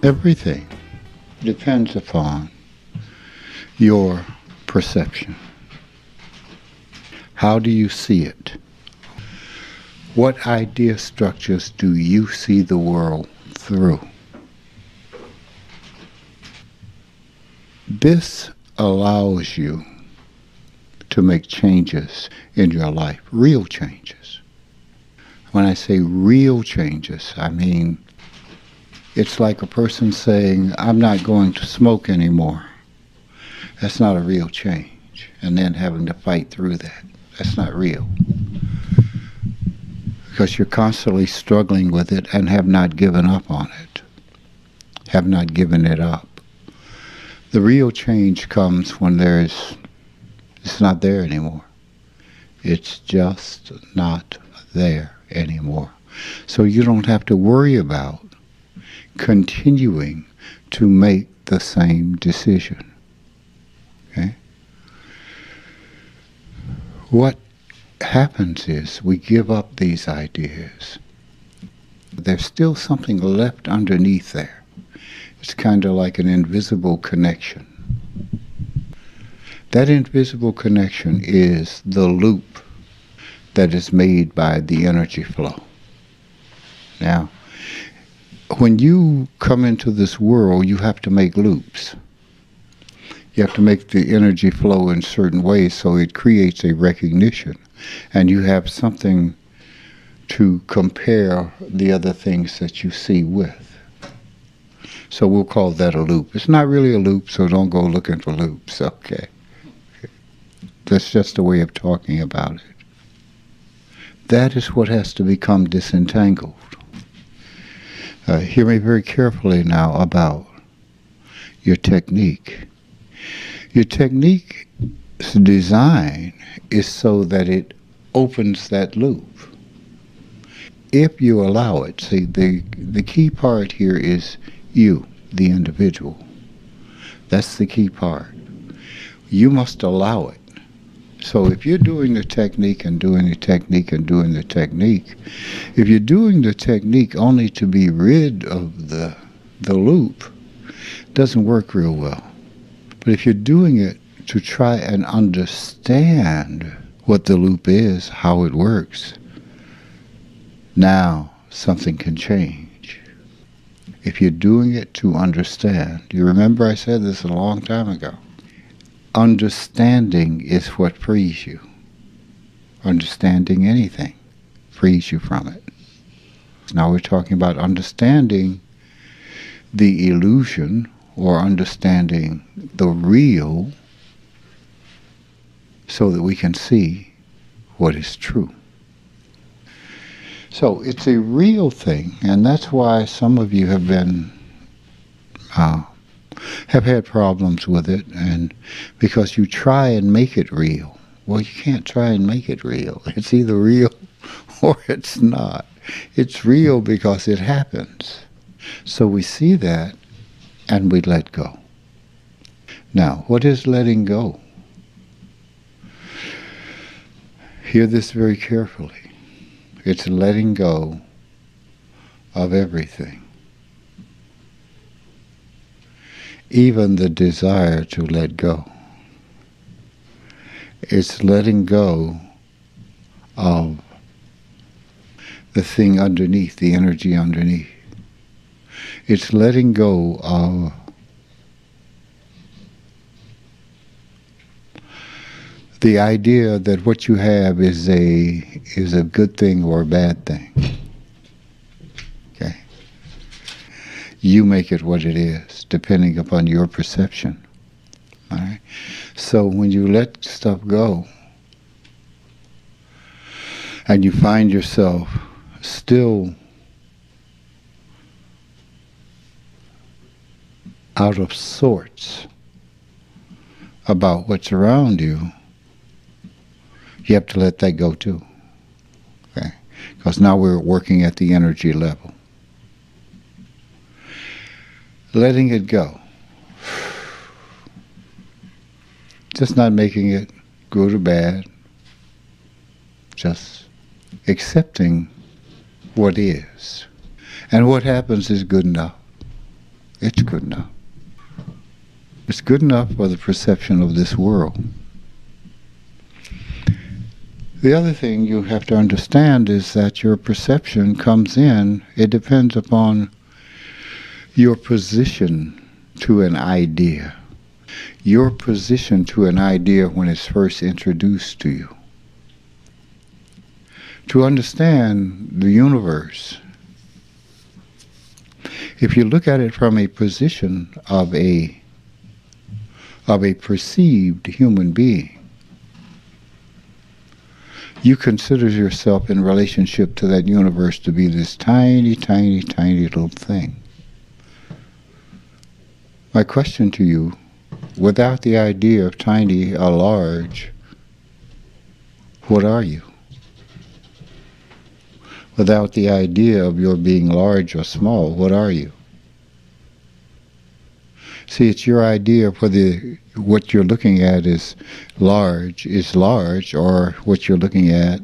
Everything depends upon your perception. How do you see it? What idea structures do you see the world through? This allows you to make changes in your life, real changes. When I say real changes, I mean it's like a person saying, I'm not going to smoke anymore. That's not a real change. And then having to fight through that. That's not real. Because you're constantly struggling with it and have not given up on it. Have not given it up. The real change comes when it's not there anymore. It's just not there anymore. So you don't have to worry about continuing to make the same decision. Okay? What happens is we give up these ideas. There's still something left underneath there. It's kind of like an invisible connection. That invisible connection is the loop that is made by the energy flow. Now, when you come into this world, you have to make loops. You have to make the energy flow in certain ways so it creates a recognition. And you have something to compare the other things that you see with. So we'll call that a loop. It's not really a loop, so don't go looking for loops, okay? That's just a way of talking about it. That is what has to become disentangled. Hear me very carefully now about your technique. Your technique's design is so that it opens that loop. If you allow it, see, the key part here is you, the individual. That's the key part. You must allow it. So if you're doing the technique and doing the technique and doing the technique, if you're doing the technique only to be rid of the loop, it doesn't work real well. But if you're doing it to try and understand what the loop is, how it works, now something can change. If you're doing it to understand, you remember I said this a long time ago, understanding is what frees you. Understanding anything frees you from it. Now we're talking about understanding the illusion or understanding the real so that we can see what is true. So it's a real thing, and that's why some of you have been have had problems with it, and because you try and make it real. Well, you can't try and make it real. It's either real or it's not. It's real because it happens. So we see that and we let go. Now, what is letting go? Hear this very carefully. It's letting go of everything. Even the desire to let go. It's letting go of the thing underneath, the energy underneath. It's letting go of the idea that what you have is a good thing or a bad thing. Okay? You make it what it is, depending upon your perception. All right? So when you let stuff go, and you find yourself still out of sorts about what's around you, you have to let that go too. Okay? Because now we're working at the energy level. Letting it go. Just not making it good or bad. Just accepting what is. And what happens is good enough. It's good enough. It's good enough for the perception of this world. The other thing you have to understand is that your perception comes in, it depends upon your position to an idea. Your position to an idea when it's first introduced to you. To understand the universe, if you look at it from a position of a perceived human being, you consider yourself in relationship to that universe to be this tiny, tiny, tiny little thing. My question to you, without the idea of tiny or large, what are you? Without the idea of your being large or small, what are you? See, it's your idea of whether what you're looking at is large, or what you're looking at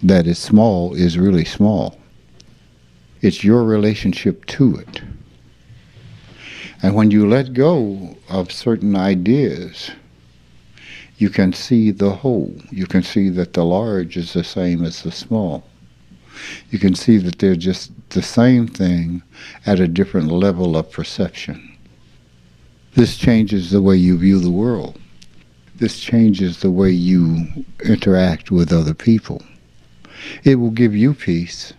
that is small is really small. It's your relationship to it. And when you let go of certain ideas, you can see the whole. You can see that the large is the same as the small. You can see that they're just the same thing at a different level of perception. This changes the way you view the world. This changes the way you interact with other people. It will give you peace.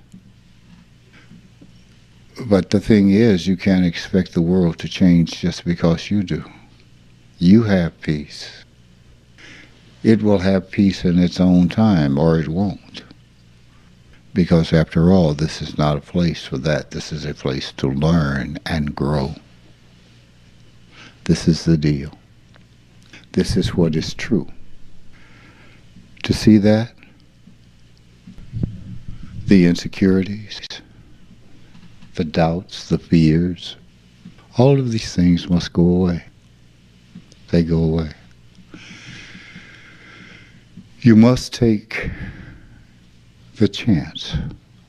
But the thing is, you can't expect the world to change just because you do. You have peace. It will have peace in its own time, or it won't. Because after all, this is not a place for that. This is a place to learn and grow. This is the deal. This is what is true. To see that, the insecurities, the doubts, the fears, all of these things must go away. They go away. You must take the chance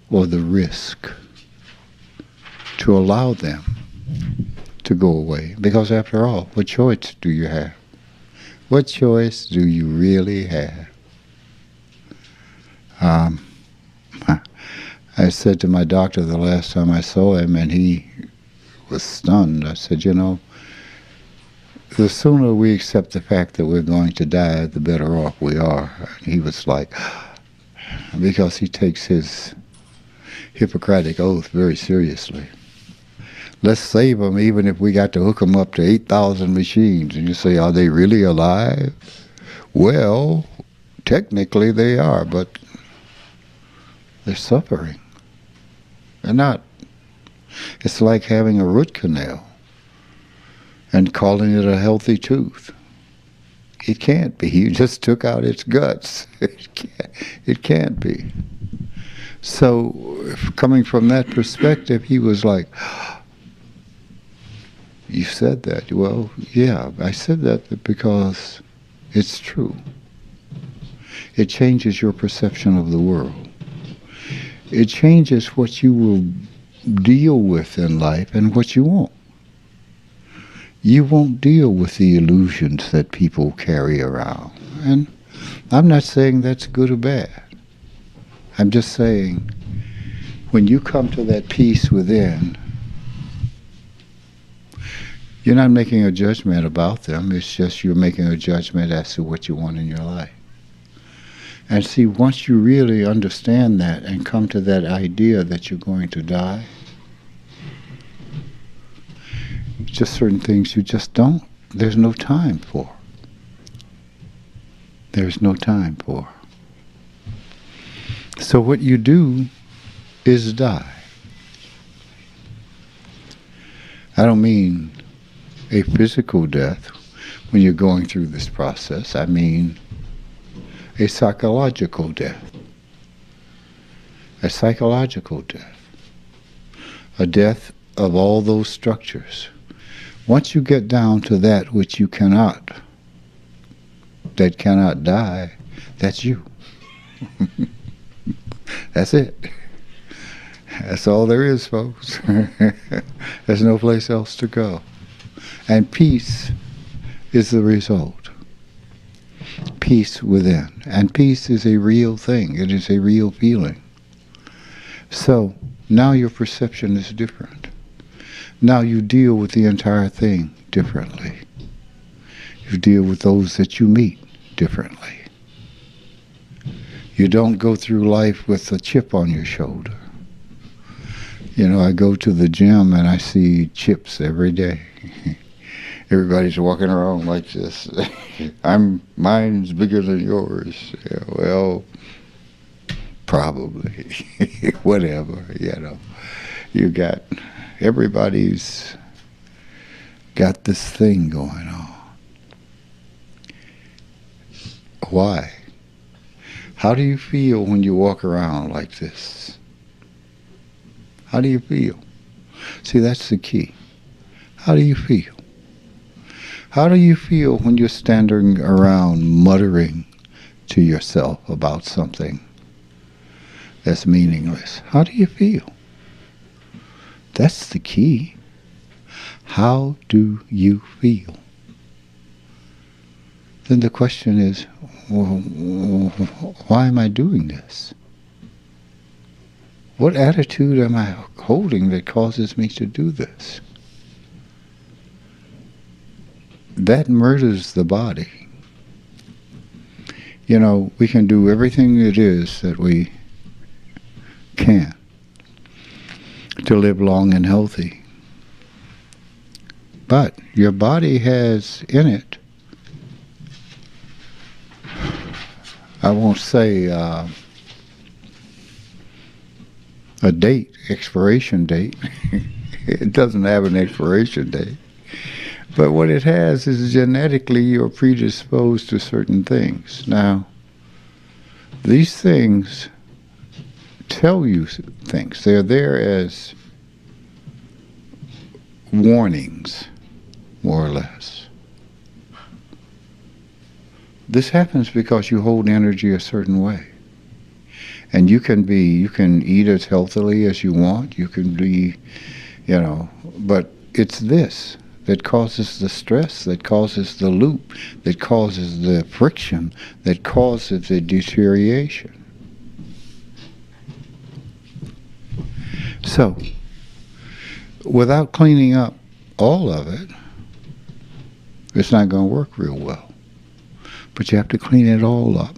or the risk to allow them to go away. Because after all, what choice do you have? What choice do you really have? I said to my doctor the last time I saw him, and he was stunned. I said, you know, the sooner we accept the fact that we're going to die, the better off we are. And he was like, because he takes his Hippocratic oath very seriously. Let's save them even if we got to hook them up to 8,000 machines. And you say, are they really alive? Well, technically they are, but they're suffering. They're not. It's like having a root canal and calling it a healthy tooth. It can't be. You just took out its guts. It can't be. So, coming from that perspective, he was like, you said that. Well, yeah, I said that because it's true. It changes your perception of the world. It changes what you will deal with in life and what you won't. You won't deal with the illusions that people carry around. And I'm not saying that's good or bad. I'm just saying, when you come to that peace within, you're not making a judgment about them. It's just you're making a judgment as to what you want in your life. And see, once you really understand that and come to that idea that you're going to die, just certain things you just don't, there's no time for. There's no time for. So what you do is die. I don't mean a physical death when you're going through this process. I mean a psychological death. A psychological death. A death of all those structures. Once you get down to that which you cannot, that cannot die, that's you. That's it. That's all there is, folks. There's no place else to go. And peace is the result. Peace within. And peace is a real thing. It is a real feeling. So now your perception is different. Now you deal with the entire thing differently. You deal with those that you meet differently. You don't go through life with a chip on your shoulder. You know, I go to the gym and I see chips every day. Everybody's walking around like this. Mine's bigger than yours. Yeah, well, probably. Whatever, you know. Everybody's got this thing going on. Why? How do you feel when you walk around like this? How do you feel? See, that's the key. How do you feel? How do you feel when you're standing around muttering to yourself about something that's meaningless? How do you feel? That's the key. How do you feel? Then the question is, well, why am I doing this? What attitude am I holding that causes me to do this? That murders the body. You know, we can do everything it is that we can to live long and healthy. But your body has in it, I won't say a date, expiration date. It doesn't have an expiration date. But what it has is genetically you're predisposed to certain things. Now, these things tell you things. They're there as warnings, more or less. This happens because you hold energy a certain way. And you can eat as healthily as you want. You can be, but it's this that causes the stress, that causes the loop, that causes the friction, that causes the deterioration. So, without cleaning up all of it, it's not going to work real well. But you have to clean it all up.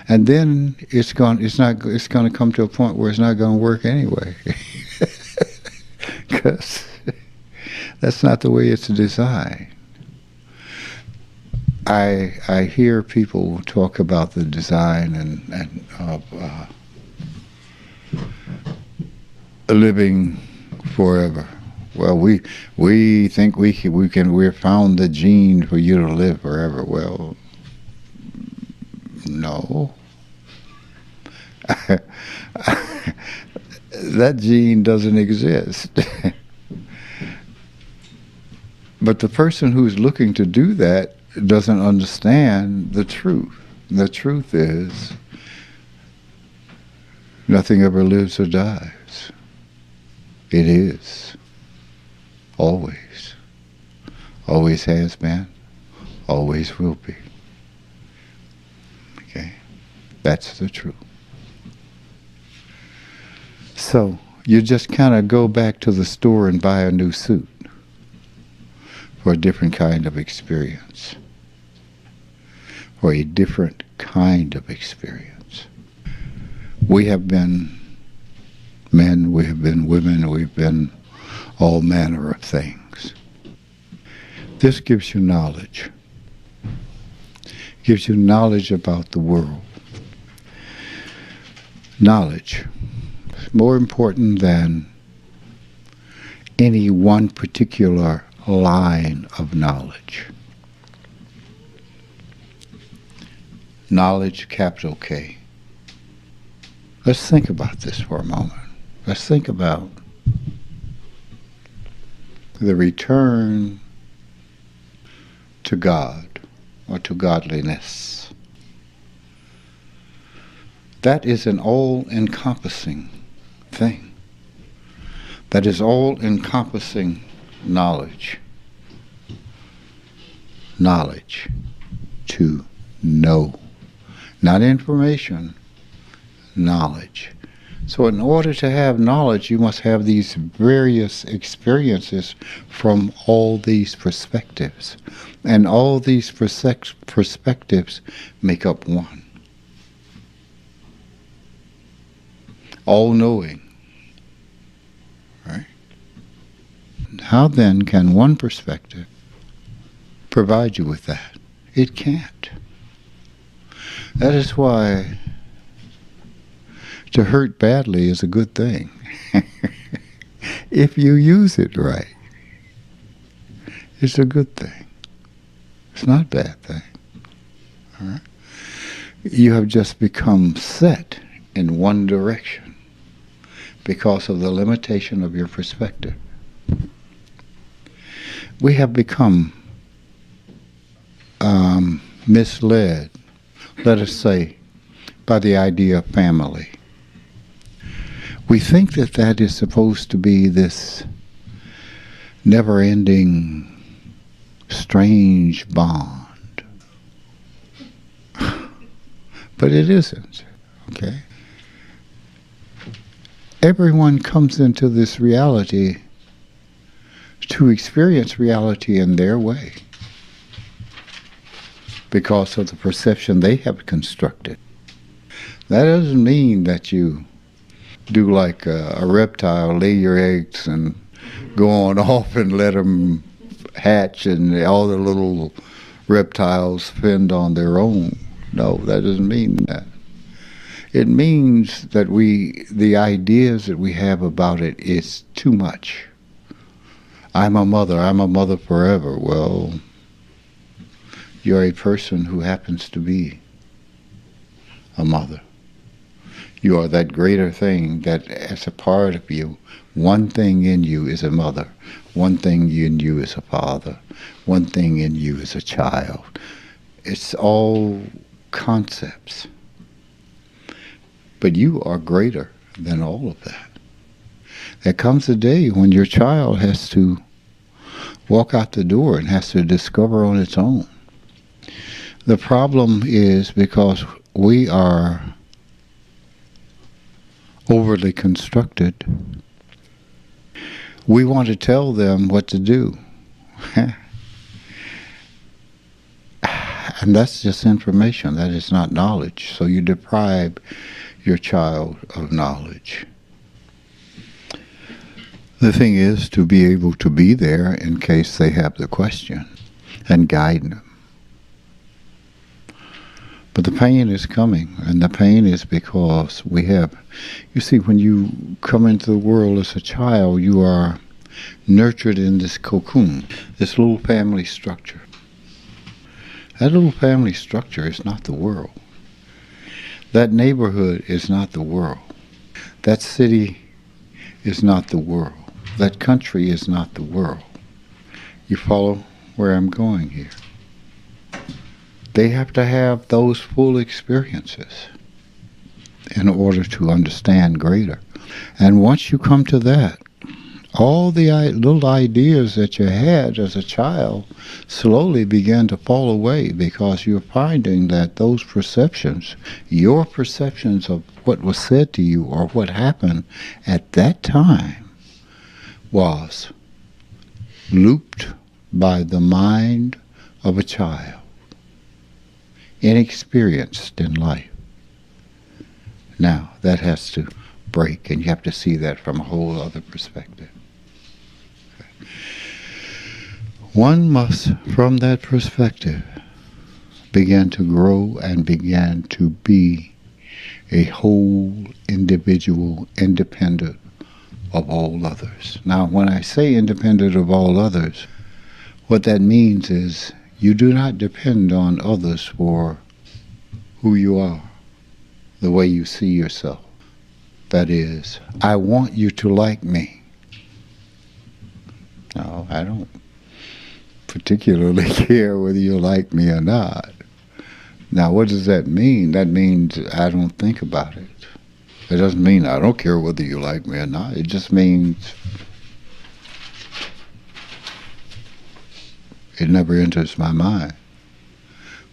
And then it's going to come to a point where it's not going to work anyway. Because that's not the way it's designed. I hear people talk about the design and of living forever. Well, we think we're found the gene for you to live forever. Well, no. That gene doesn't exist. But the person who's looking to do that doesn't understand the truth. The truth is nothing ever lives or dies. It is. Always. Always has been. Always will be. Okay? That's the truth. So, you just kind of go back to the store and buy a new suit for a different kind of experience. For a different kind of experience. We have been men, we have been women, we've been all manner of things. This gives you knowledge. Gives you knowledge about the world. Knowledge is more important than any one particular line of knowledge. Knowledge, capital K. Let's think about this for a moment. Let's think about the return to God or to godliness. That is an all-encompassing thing. that is all-encompassing knowledge. Knowledge. To know. Not information. Knowledge. So in order to have knowledge, you must have these various experiences from all these perspectives. And all these perspectives make up one. All-knowing. Right? How then can one perspective provide you with that? It can't. That is why to hurt badly is a good thing. If you use it right, it's a good thing. It's not a bad thing. All right? You have just become set in one direction because of the limitation of your perspective. We have become misled, let us say, by the idea of family. We think that that is supposed to be this never-ending, strange bond. But it isn't, okay? Everyone comes into this reality to experience reality in their way because of the perception they have constructed. That doesn't mean that you do like a reptile, lay your eggs and go on off and let them hatch and all the little reptiles fend on their own. No, that doesn't mean that. It means that the ideas that we have about it is too much. I'm a mother forever. Well, you're a person who happens to be a mother. You are that greater thing that as a part of you, one thing in you is a mother, one thing in you is a father, one thing in you is a child. It's all concepts. But you are greater than all of that. There comes a day when your child has to walk out the door and has to discover on its own. The problem is because we are overly constructed. We want to tell them what to do. And that's just information. That is not knowledge. So you deprive your child of knowledge. The thing is to be able to be there in case they have the question and guide them. But the pain is coming, and the pain is because we have, you see, when you come into the world as a child, you are nurtured in this cocoon, this little family structure. That little family structure is not the world. That neighborhood is not the world. That city is not the world. That country is not the world. You follow where I'm going here? They have to have those full experiences in order to understand greater. And once you come to that, all the little ideas that you had as a child slowly begin to fall away because you're finding that those perceptions, your perceptions of what was said to you or what happened at that time was looped by the mind of a child, inexperienced in life. Now, that has to break, and you have to see that from a whole other perspective. Okay. One must, from that perspective, begin to grow and begin to be a whole individual, independent of all others. Now, when I say independent of all others, what that means is you do not depend on others for who you are, the way you see yourself. That is, I want you to like me. No, I don't particularly care whether you like me or not. Now, what does that mean? That means I don't think about it. It doesn't mean I don't care whether you like me or not. It just means It never enters my mind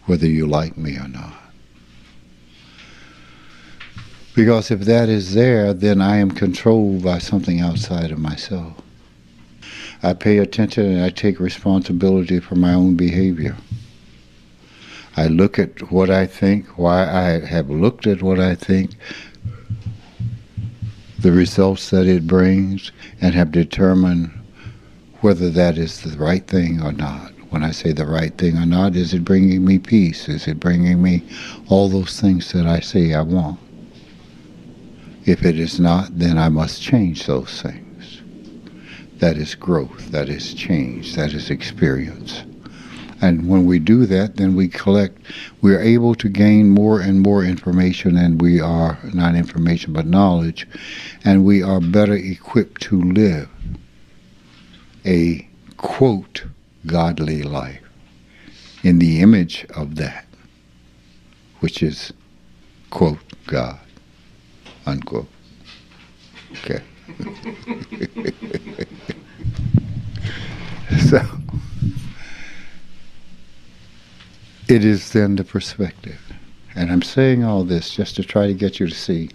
whether you like me or not. Because if that is there, then I am controlled by something outside of myself. I pay attention and I take responsibility for my own behavior. I look at what I think, why I have looked at what I think, the results that it brings, and have determined whether that is the right thing or not. When I say the right thing or not, is it bringing me peace? Is it bringing me all those things that I say I want? If it is not, then I must change those things. That is growth, that is change, that is experience. And when we do that, then we're able to gain more and more information, and we are, not information, but knowledge, and we are better equipped to live a, quote, godly life in the image of that, which is, quote, God, unquote. Okay. So, it is then the perspective. And I'm saying all this just to try to get you to see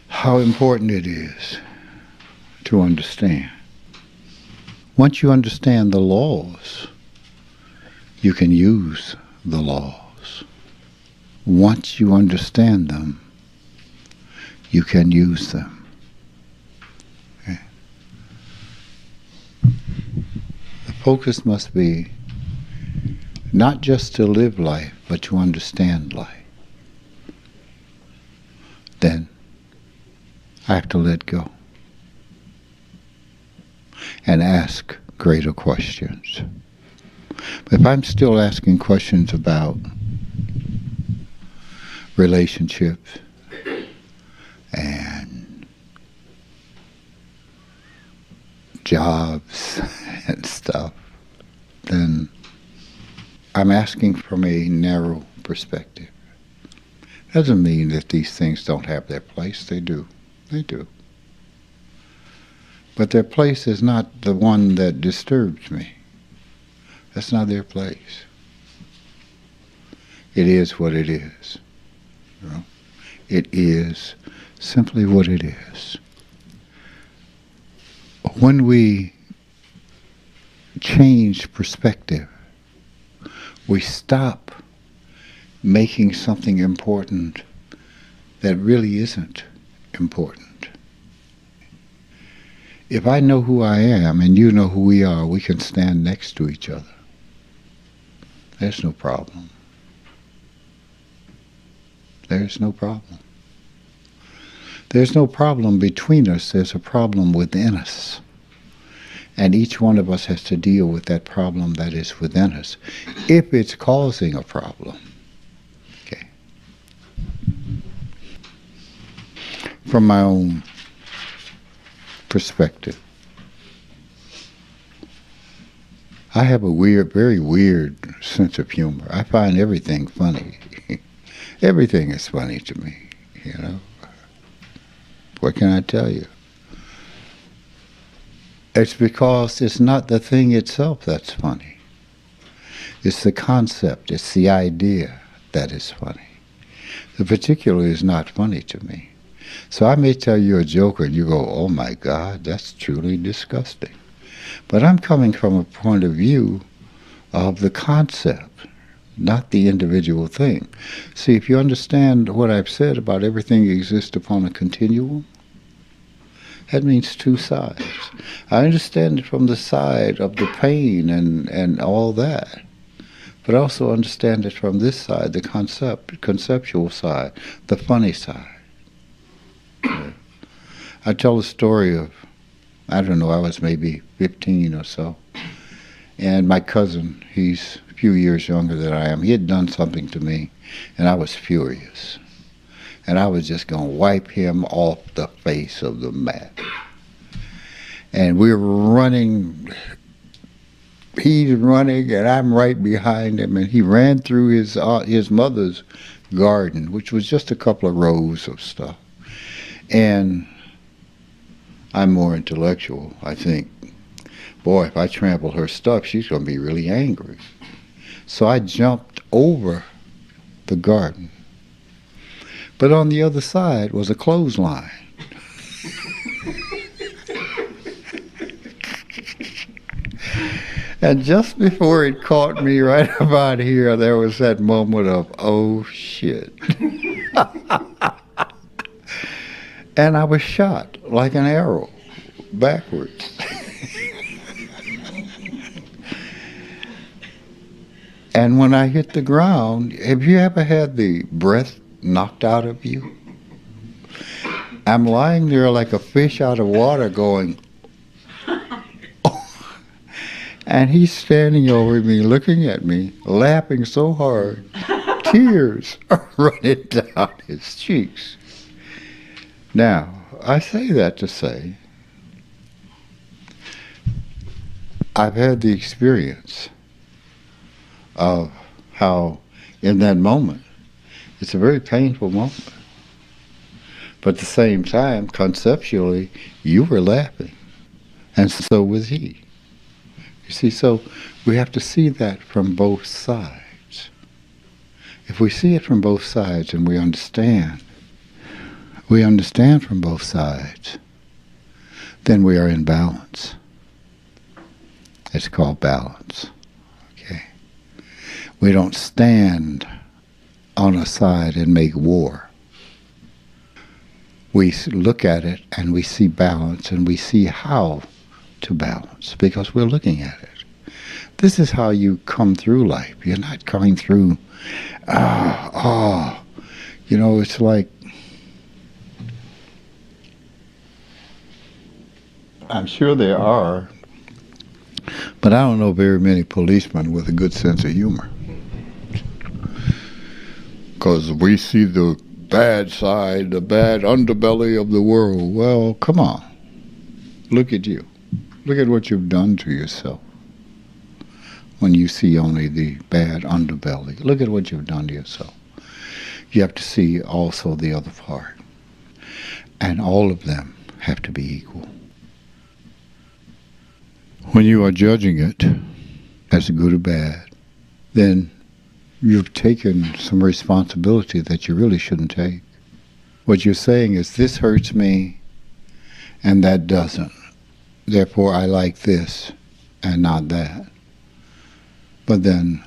how important it is to understand. Once you understand the laws, you can use the laws. Once you understand them, you can use them. Okay. The focus must be not just to live life, but to understand life. Then I have to let go and ask greater questions. But if I'm still asking questions about relationships and jobs and stuff, then I'm asking from a narrow perspective. Doesn't mean that these things don't have their place. They do. They do. But their place is not the one that disturbs me. That's not their place. It is what it is. You know? It is simply what it is. When we change perspective, we stop making something important that really isn't important. If I know who I am and you know who we are, we can stand next to each other. There's no problem. There's no problem. There's no problem between us. There's a problem within us. And each one of us has to deal with that problem that is within us, if it's causing a problem. Okay. From my own perspective, I have a very weird sense of humor. I find everything funny. Everything is funny to me, you know. What can I tell you? It's because it's not the thing itself that's funny. It's the concept, it's the idea that is funny. The particular is not funny to me. So I may tell you a joke and you go, oh my God, that's truly disgusting. But I'm coming from a point of view of the concept, not the individual thing. See, if you understand what I've said about everything exists upon a continuum, that means two sides. I understand it from the side of the pain and all that, but I also understand it from this side, the conceptual side, the funny side. I tell a story of, I don't know, I was maybe 15 or so, and my cousin, he's a few years younger than I am, he had done something to me, and I was furious. And I was just going to wipe him off the face of the map. And we were running, he's running, and I'm right behind him, and he ran through his mother's garden, which was just a couple of rows of stuff. And I'm more intellectual, I think. Boy, if I trample her stuff, she's going to be really angry. So I jumped over the garden. But on the other side was a clothesline. And just before it caught me right about here, there was that moment of, oh shit. And I was shot like an arrow backwards. And when I hit the ground, have you ever had the breath knocked out of you? I'm lying there like a fish out of water going, oh. And he's standing over me, looking at me, laughing so hard, tears are running down his cheeks. Now, I say that to say, I've had the experience of how in that moment, it's a very painful moment. But at the same time, conceptually, you were laughing, and so was he. You see, so we have to see that from both sides. If we see it from both sides and we understand from both sides, then we are in balance. It's called balance. Okay? We don't stand on a side and make war. We look at it and we see balance and we see how to balance because we're looking at it. This is how you come through life. You're not coming through, you know, it's like, I'm sure there are, but I don't know very many policemen with a good sense of humor. Because we see the bad side, the bad underbelly of the world. Well, come on. Look at you. Look at what you've done to yourself when you see only the bad underbelly. Look at what you've done to yourself. You have to see also the other part. And all of them have to be equal. When you are judging it as good or bad, then you've taken some responsibility that you really shouldn't take. What you're saying is, this hurts me and that doesn't. Therefore, I like this and not that. But then,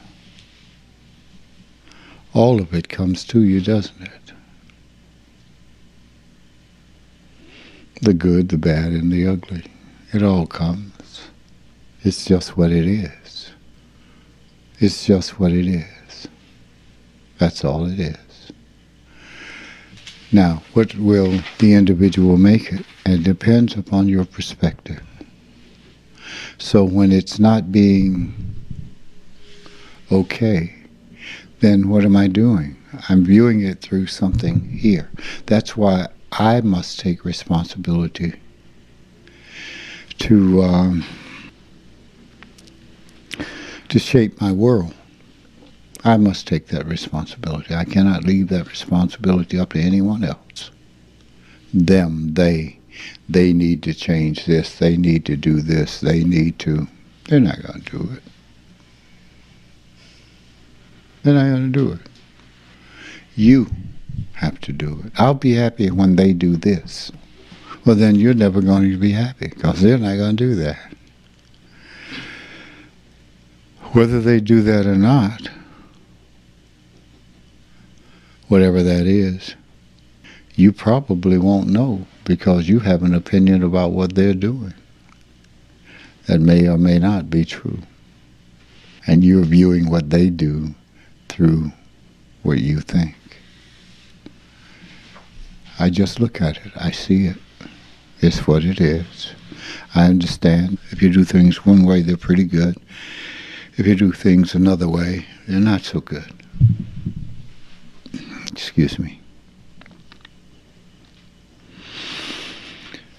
all of it comes to you, doesn't it? The good, the bad, and the ugly. It all comes. It's just what it is. It's just what it is. That's all it is. Now, what will the individual make it? It depends upon your perspective. So when it's not being okay, then what am I doing? I'm viewing it through something here. That's why I must take responsibility to shape my world. I must take that responsibility. I cannot leave that responsibility up to anyone else. Them, they need to change this, they need to do this, they're not going to do it. They're not going to do it. You have to do it. I'll be happy when they do this. Well, then you're never going to be happy because they're not going to do that. Whether they do that or not, whatever that is, you probably won't know because you have an opinion about what they're doing that may or may not be true. And you're viewing what they do through what you think. I just look at it. I see it. It's what it is. I understand. If you do things one way, they're pretty good. If you do things another way, they're not so good. Excuse me.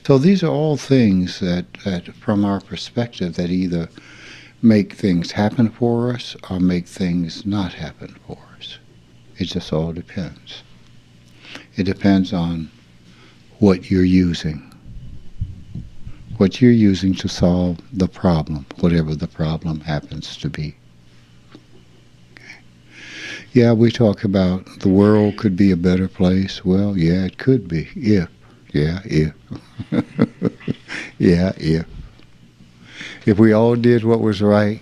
So these are all things that from our perspective, that either make things happen for us or make things not happen for us. It just all depends. It depends on what you're using, what you're using to solve the problem, whatever the problem happens to be. Yeah, we talk about the world could be a better place. Well, yeah, it could be, if. Yeah, if. Yeah, if. If we all did what was right,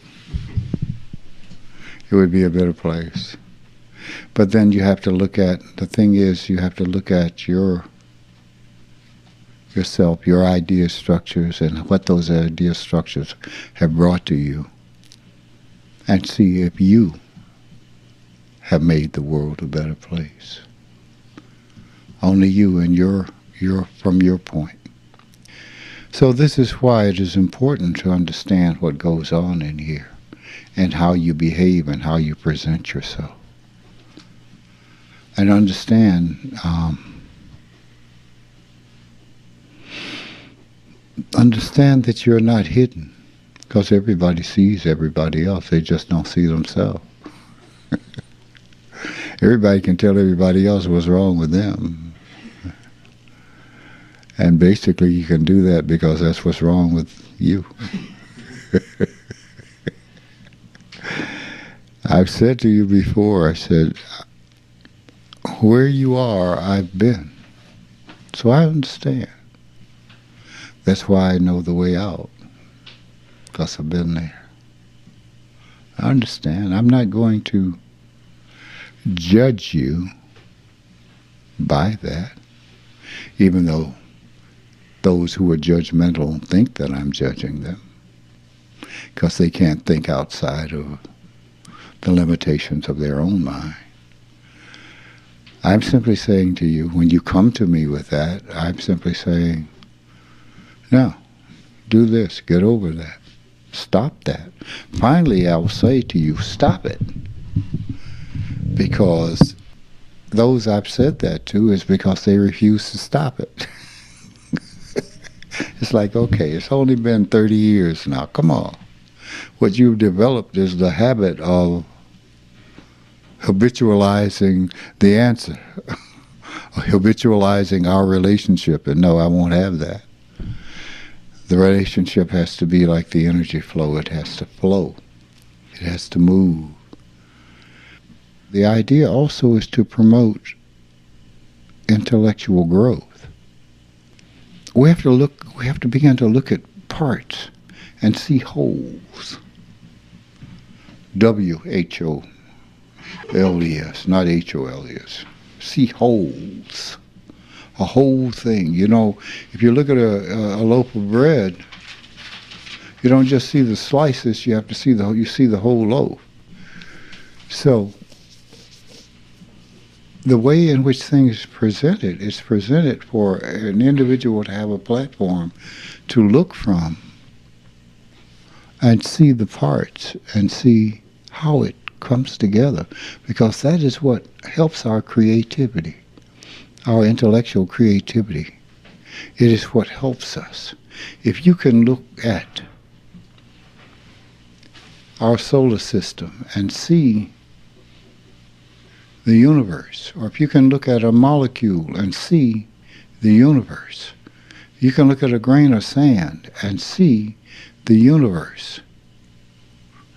it would be a better place. But then you have to look at, the thing is, you have to look at yourself, your idea structures, and what those idea structures have brought to you, and see if you have made the world a better place. Only you and your from your point. So this is why it is important to understand what goes on in here, and how you behave and how you present yourself. And understand that you're not hidden, because everybody sees everybody else. They just don't see themselves. Everybody can tell everybody else what's wrong with them. And basically you can do that because that's what's wrong with you. I've said to you before, I said, where you are, I've been. So I understand. That's why I know the way out, because I've been there. I understand. I'm not going to judge you by that, even though those who are judgmental think that I'm judging them, because they can't think outside of the limitations of their own mind. I'm simply saying to you, when you come to me with that, I'm simply saying, no, do this, get over that, stop that. Finally, I will say to you, stop it. Because those I've said that to is because they refuse to stop it. It's like, okay, it's only been 30 years now, come on. What you've developed is the habit of habitualizing the answer, habitualizing our relationship, and no, I won't have that. The relationship has to be like the energy flow. It has to flow. It has to move. The idea also is to promote intellectual growth. We have to begin to look at parts and see wholes. W-H-O-L-E-S, not H-O-L-E-S. See wholes. A whole thing. You know, if you look at a loaf of bread, you don't just see the slices, you have to see you see the whole loaf. So the way in which things presented is presented for an individual to have a platform to look from and see the parts and see how it comes together, because that is what helps our creativity, our intellectual creativity. It is what helps us. If you can look at our solar system and see the universe, or if you can look at a molecule and see the universe, you can look at a grain of sand and see the universe.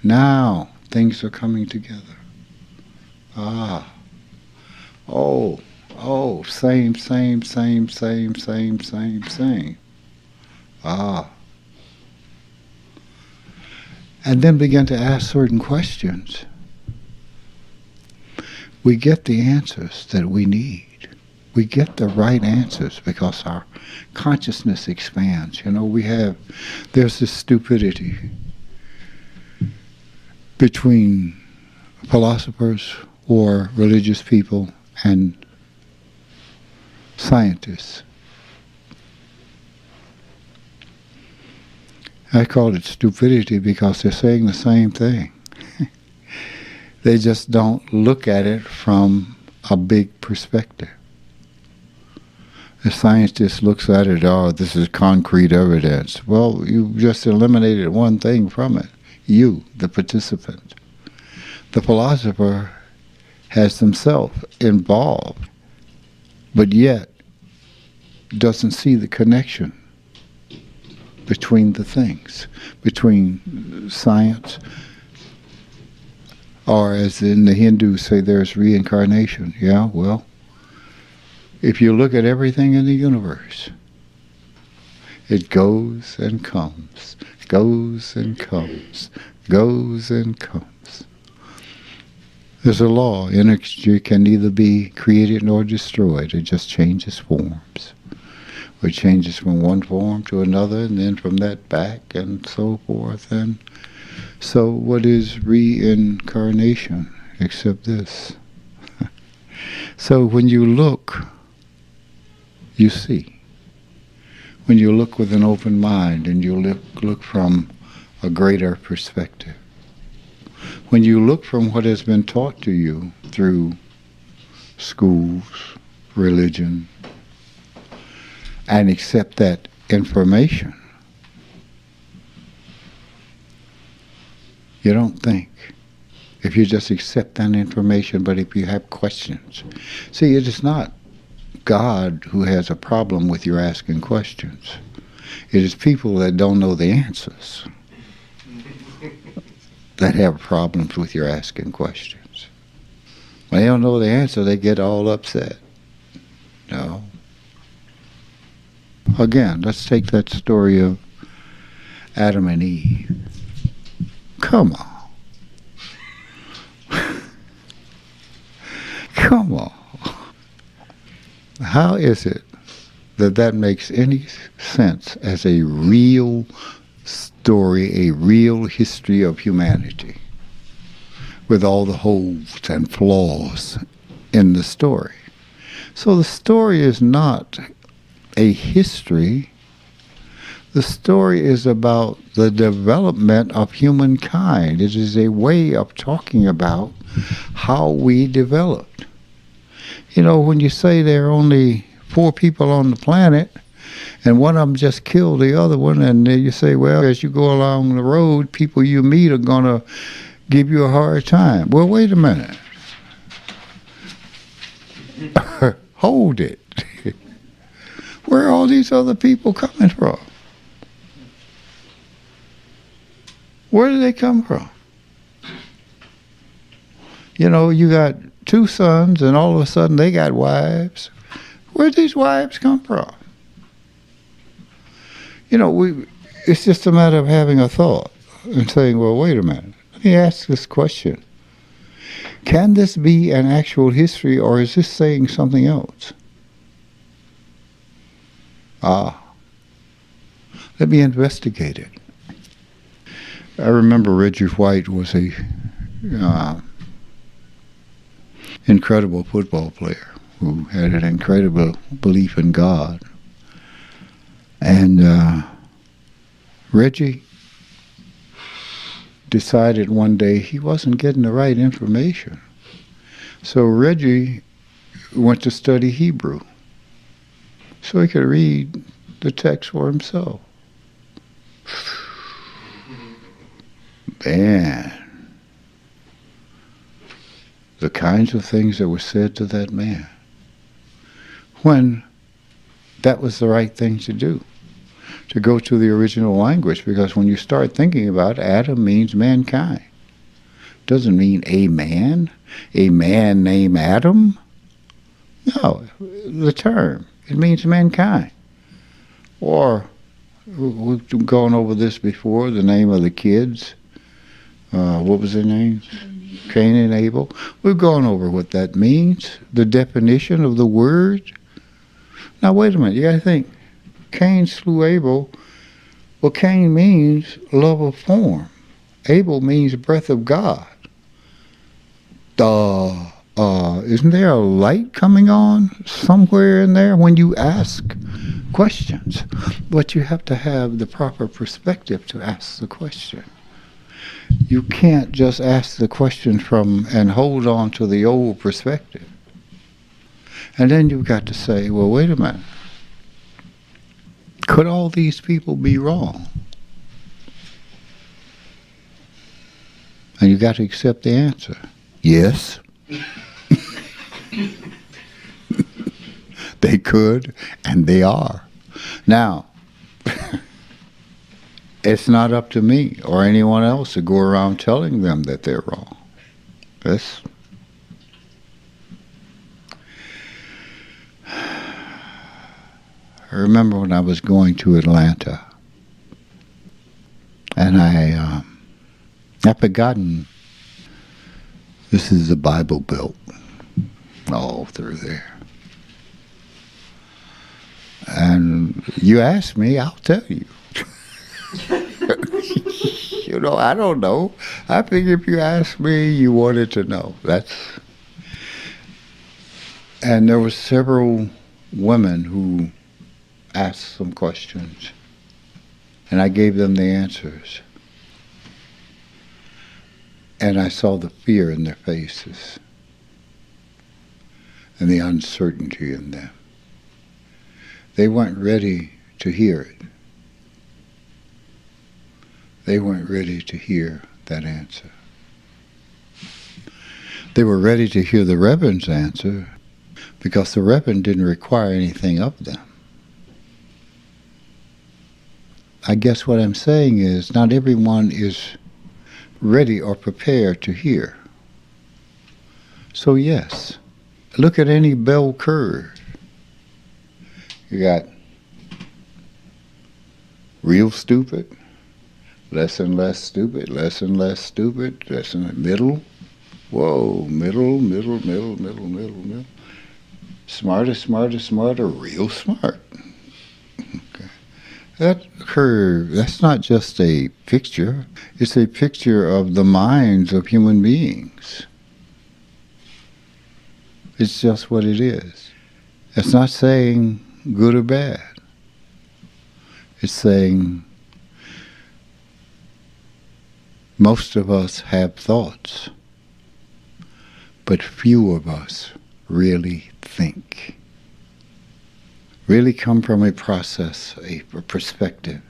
Now things are coming together. Same. And then begin to ask certain questions. We get the answers that we need. We get the right answers because our consciousness expands. You know, there's this stupidity between philosophers or religious people and scientists. I call it stupidity because they're saying the same thing. They just don't look at it from a big perspective. The scientist looks at it, this is concrete evidence. Well, you just eliminated one thing from it. You, the participant. The philosopher has himself involved, but yet doesn't see the connection between the things, between science, or as in the Hindus say, there's reincarnation. Yeah, well, if you look at everything in the universe, it goes and comes, goes and comes, goes and comes. There's a law. Energy can neither be created nor destroyed. It just changes forms. It changes from one form to another, and then from that back, and so forth. And so what is reincarnation except this? So when you look, you see. When you look with an open mind and you look from a greater perspective. When you look from what has been taught to you through schools, religion, and accept that information, you don't think. If you just accept that information, but if you have questions. See, it is not God who has a problem with your asking questions. It is people that don't know the answers that have problems with your asking questions. When they don't know the answer, they get all upset. No. Again, let's take that story of Adam and Eve. Come on. Come on. How is it that makes any sense as a real story, a real history of humanity, with all the holes and flaws in the story? So the story is not a history. The story is about the development of humankind. It is a way of talking about how we developed. You know, when you say there are only 4 people on the planet, and one of them just killed the other one, and you say, well, as you go along the road, people you meet are going to give you a hard time. Well, wait a minute. Hold it. Where are all these other people coming from? Where do they come from? You know, you got 2 sons, and all of a sudden they got wives. Where did these wives come from? You know, it's just a matter of having a thought and saying, well, wait a minute. Let me ask this question. Can this be an actual history, or is this saying something else? Let me investigate it. I remember Reggie White was a incredible football player who had an incredible belief in God. And Reggie decided one day he wasn't getting the right information. So Reggie went to study Hebrew so he could read the text for himself. Man, the kinds of things that were said to that man, when that was the right thing to do, to go to the original language, because when you start thinking about it, Adam means mankind. Doesn't mean a man named Adam. No, the term, it means mankind. Or, we've gone over this before, the name of the kids. What was their names? Cain and Abel. We've gone over what that means, the definition of the word. Now wait a minute, you got to think. Cain slew Abel. Well, Cain means love of form. Abel means breath of God. Isn't there a light coming on somewhere in there when you ask questions? But you have to have the proper perspective to ask the question. You can't just ask the question from and hold on to the old perspective. And then you've got to say, well, wait a minute. Could all these people be wrong? And you got to accept the answer. Yes. They could, and they are. Now, It's not up to me or anyone else to go around telling them that they're wrong. That's, I remember when I was going to Atlanta, and I've forgotten, this is the Bible Belt, all through there. And you ask me, I'll tell you. You know, I don't know. I figure if you asked me, you wanted to know. And there were several women who asked some questions, and I gave them the answers. And I saw the fear in their faces and the uncertainty in them. They weren't ready to hear it. They weren't ready to hear that answer. They were ready to hear the Reverend's answer because the Reverend didn't require anything of them. I guess what I'm saying is not everyone is ready or prepared to hear. So yes, look at any bell curve. You got real stupid, less and less stupid, less and less stupid, less and middle. Whoa, middle. Smarter, real smart. Okay. That curve, that's not just a picture, it's a picture of the minds of human beings. It's just what it is. It's not saying good or bad. It's saying most of us have thoughts, but few of us really think. Really come from a process, a perspective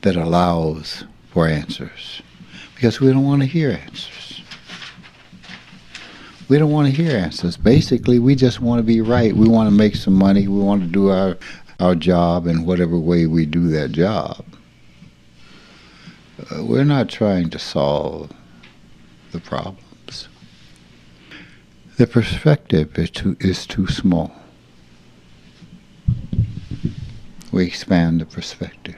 that allows for answers. Because we don't want to hear answers. We don't want to hear answers. Basically, we just want to be right. We want to make some money. We want to do our job in whatever way we do that job. We're not trying to solve the problems. The perspective is too small. We expand the perspective.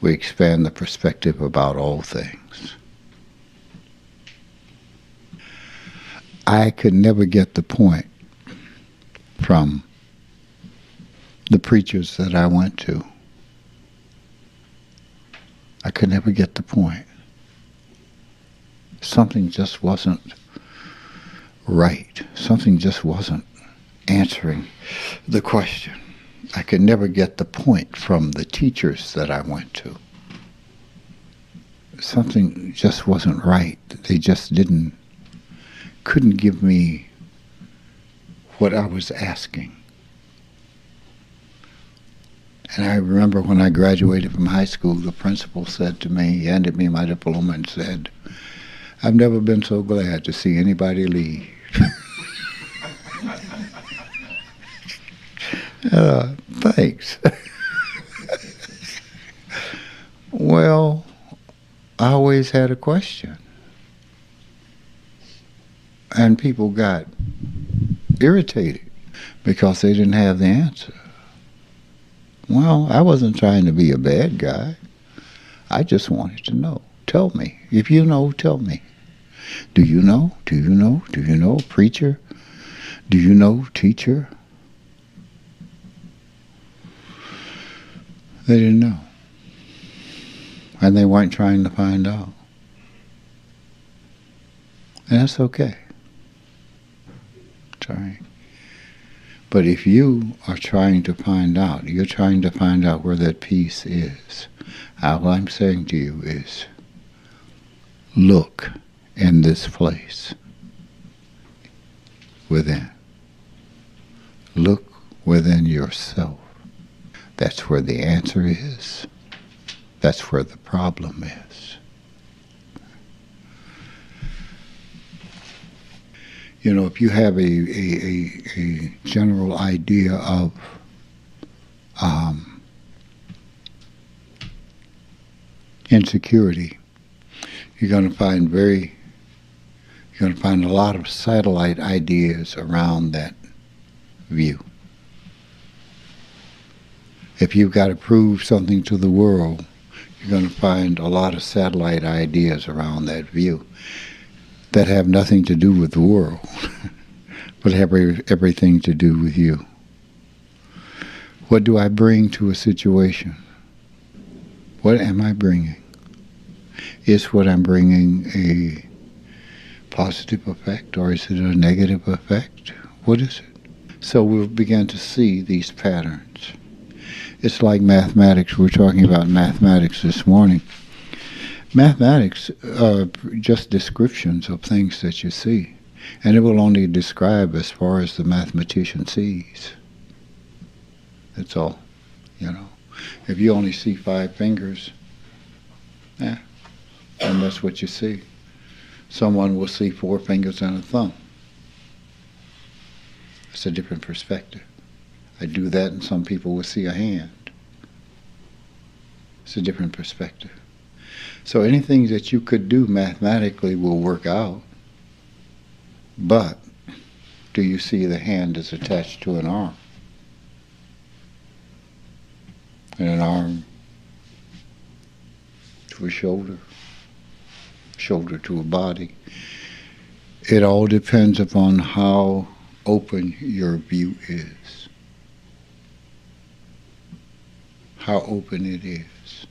We expand the perspective about all things. I could never get the point from the preachers that I went to. I could never get the point. Something just wasn't right. Something just wasn't answering the question. I could never get the point from the teachers that I went to. Something just wasn't right. They just couldn't give me what I was asking. And I remember when I graduated from high school, the principal said to me, he handed me my diploma and said, "I've never been so glad to see anybody leave." Thanks. Well, I always had a question. And people got irritated because they didn't have the answer. Well, I wasn't trying to be a bad guy. I just wanted to know. Tell me. If you know, tell me. Do you know? Do you know? Do you know, preacher? Do you know, teacher? They didn't know. And they weren't trying to find out. And that's okay. Trying. But if you are trying to find out, you're trying to find out where that peace is. All I'm saying to you is, look in this place within. Look within yourself. That's where the answer is. That's where the problem is. You know, if you have a general idea of insecurity, you're going to find a lot of satellite ideas around that view. If you've got to prove something to the world, you're going to find a lot of satellite ideas around that view that have nothing to do with the world, but have everything to do with you. What do I bring to a situation? What am I bringing? Is what I'm bringing a positive effect, or is it a negative effect? What is it? So we'll begin to see these patterns. It's like mathematics. We're talking about mathematics this morning. Mathematics are just descriptions of things that you see, and it will only describe as far as the mathematician sees. That's all, you know. If you only see 5 fingers, and that's what you see. Someone will see 4 fingers and a thumb. It's a different perspective. I do that, and some people will see a hand. It's a different perspective. So anything that you could do mathematically will work out, but do you see the hand is attached to an arm? And an arm to a shoulder, shoulder to a body. It all depends upon how open your view is. How open it is.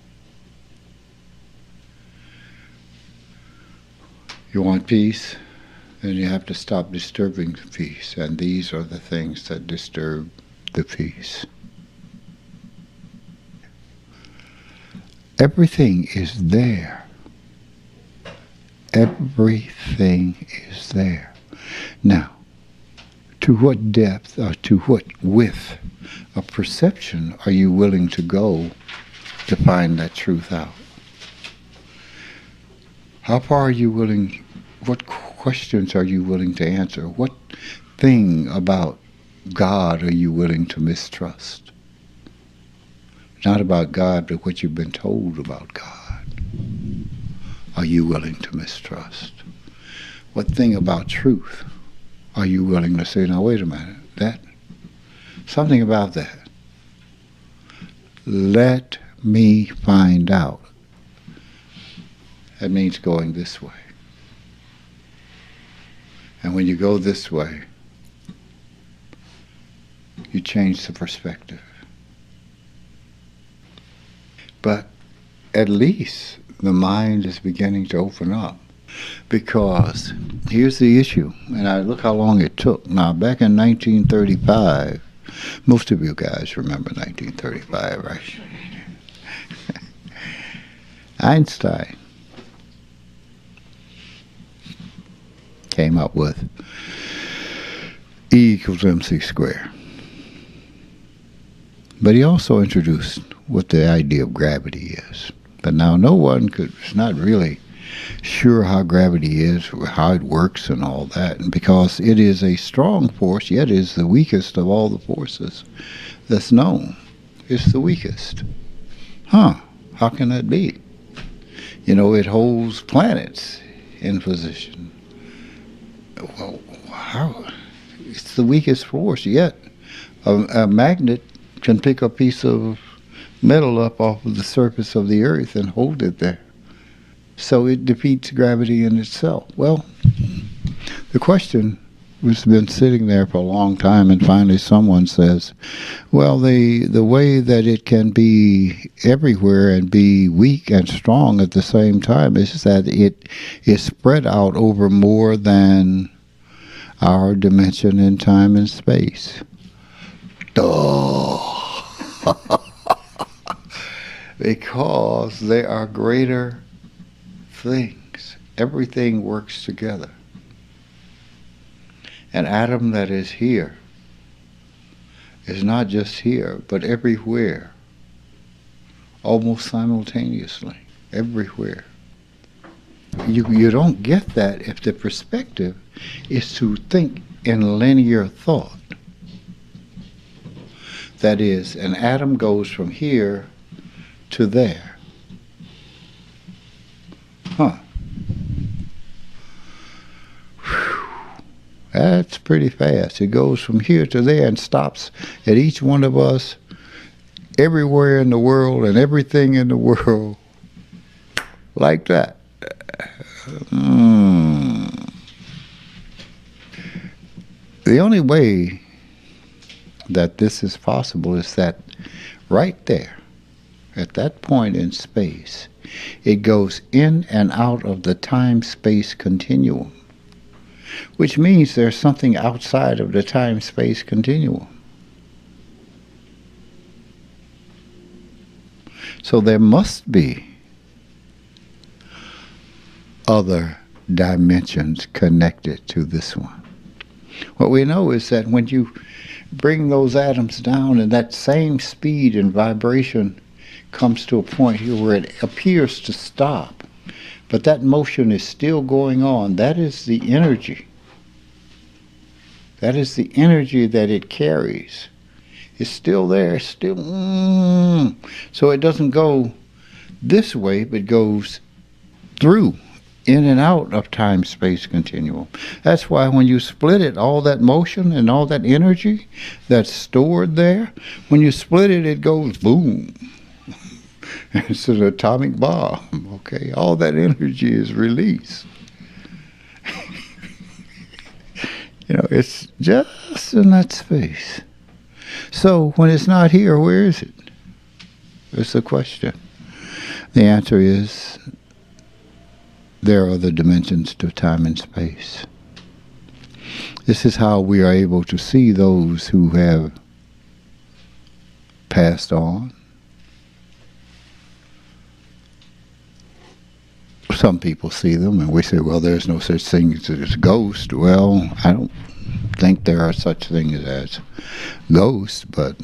You want peace? Then you have to stop disturbing the peace. And these are the things that disturb the peace. Everything is there. Everything is there. Now, to what depth or to what width of perception are you willing to go to find that truth out? How far are you willing, what questions are you willing to answer? What thing about God are you willing to mistrust? Not about God, but what you've been told about God are you willing to mistrust? What thing about truth are you willing to say, now wait a minute, that, something about that. Let me find out. That means going this way. And when you go this way, you change the perspective. But at least the mind is beginning to open up, because here's the issue, and I look how long it took. Now, back in 1935, most of you guys remember 1935, right? Einstein came up with E equals mc squared. But he also introduced what the idea of gravity is. But now no one is not really sure how gravity is, or how it works and all that. And because it is a strong force, yet it is the weakest of all the forces that's known. It's the weakest. How can that be? You know, it holds planets in position. Well, how? It's the weakest force, yet a magnet can pick a piece of metal up off of the surface of the earth and hold it there. So it defeats gravity in itself. Well, the question has been sitting there for a long time, and finally someone says, well, the way that it can be everywhere and be weak and strong at the same time is that it is spread out over more than our dimension in time and space. Duh. Because they are greater things. Everything works together. An atom that is here is not just here, but everywhere. Almost simultaneously. Everywhere. You don't get that if the perspective is to think in linear thought. That is, an atom goes from here to there. That's pretty fast. It goes from here to there and stops at each one of us, everywhere in the world and everything in the world, like that. The only way that this is possible is that right there, at that point in space, it goes in and out of the time-space continuum, which means there's something outside of the time-space continuum. So there must be other dimensions connected to this one. What we know is that when you bring those atoms down and that same speed and vibration comes to a point here where it appears to stop, but that motion is still going on, that is the energy. That is the energy that it carries. It's still there, still. So it doesn't go this way, but goes through, in and out of time-space continuum. That's why when you split it, all that motion and all that energy that's stored there, when you split it, it goes boom. It's an atomic bomb, okay? All that energy is released. It's just in that space. So when it's not here, where is it? That's the question. The answer is there are other dimensions to time and space. This is how we are able to see those who have passed on. Some people see them and we say, well, there's no such thing as ghosts. Well, I don't think there are such things as ghosts, but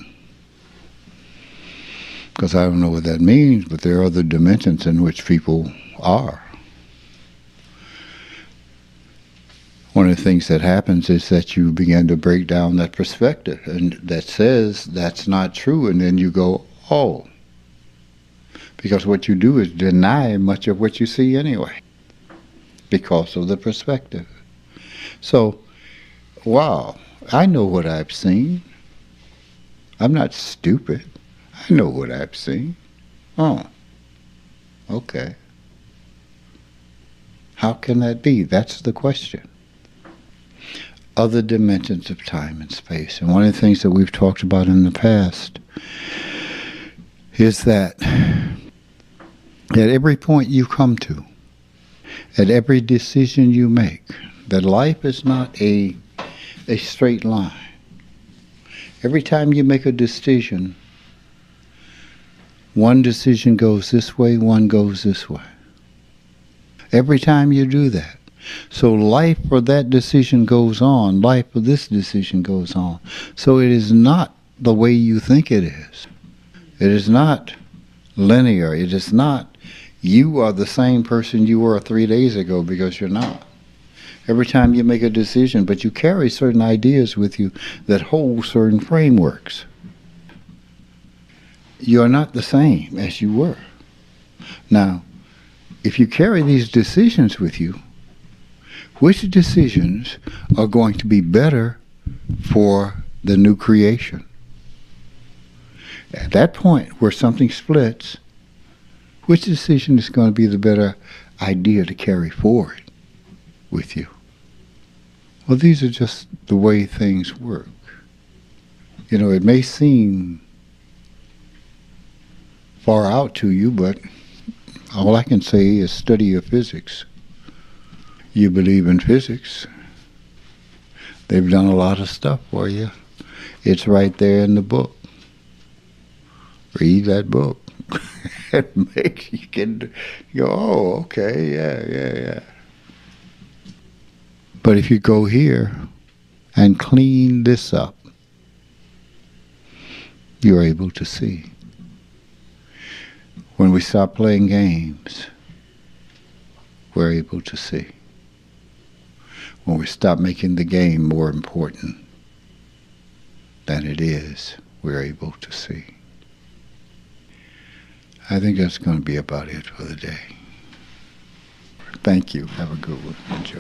because I don't know what that means, but there are other dimensions in which people are. One of the things that happens is that you begin to break down that perspective and that says that's not true, and then you go, oh, because what you do is deny much of what you see anyway because of the perspective. So, wow, I know what I've seen. I'm not stupid. I know what I've seen. Oh, okay. How can that be? That's the question. Other dimensions of time and space. And one of the things that we've talked about in the past is that at every point you come to, at every decision you make, that life is not a straight line. Every time you make a decision, one decision goes this way, one goes this way. Every time you do that. So life for that decision goes on, life for this decision goes on. So it is not the way you think it is. It is not linear. It is not you are the same person you were 3 days ago, because you're not. Every time you make a decision, but you carry certain ideas with you that hold certain frameworks. You are not the same as you were. Now, if you carry these decisions with you, which decisions are going to be better for the new creation? At that point where something splits, which decision is going to be the better idea to carry forward with you? Well, these are just the way things work. It may seem far out to you, but all I can say is study your physics. You believe in physics. They've done a lot of stuff for you. It's right there in the book. Read that book. And you can go, oh, okay, yeah. But if you go here and clean this up, you're able to see. When we stop playing games, we're able to see. When we stop making the game more important than it is, we're able to see. I think that's going to be about it for the day. Thank you. Have a good one. Enjoy.